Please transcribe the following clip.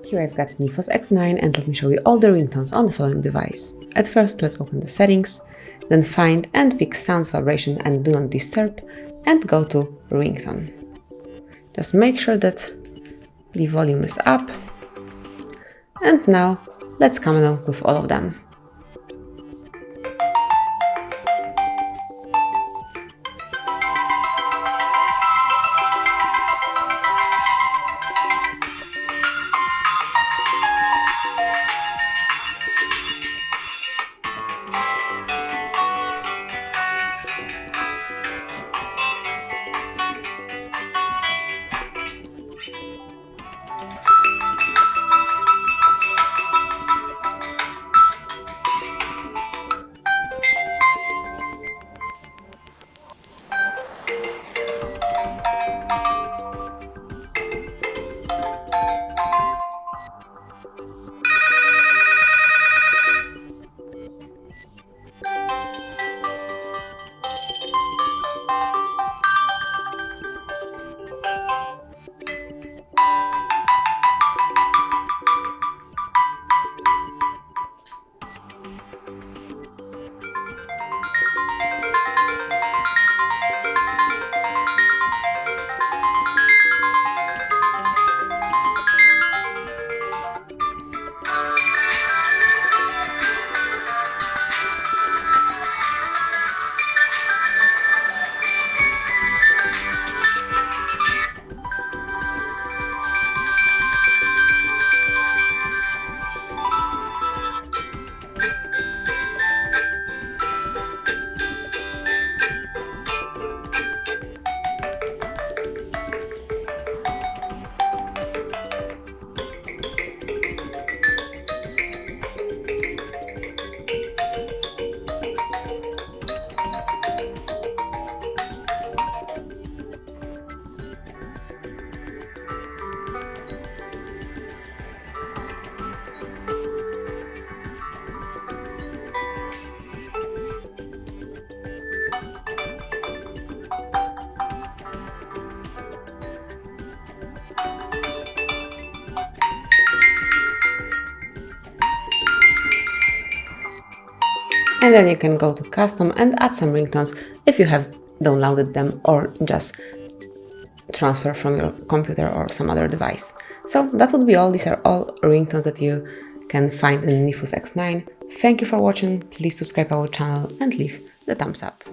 Here I've got NEFFOS X9 and let me show you all the ringtones on the following device. At first, let's open the settings, then find and pick sounds, vibration and do not disturb and go to ringtone. Just make sure that the volume is up. And now let's come on with all of them. And then you can go to custom and add some ringtones if you have downloaded them or just transfer from your computer or some other device. So that would be all. These are all ringtones that you can find in NEFFOS X9. Thank you for watching. Please subscribe our channel and leave the thumbs up.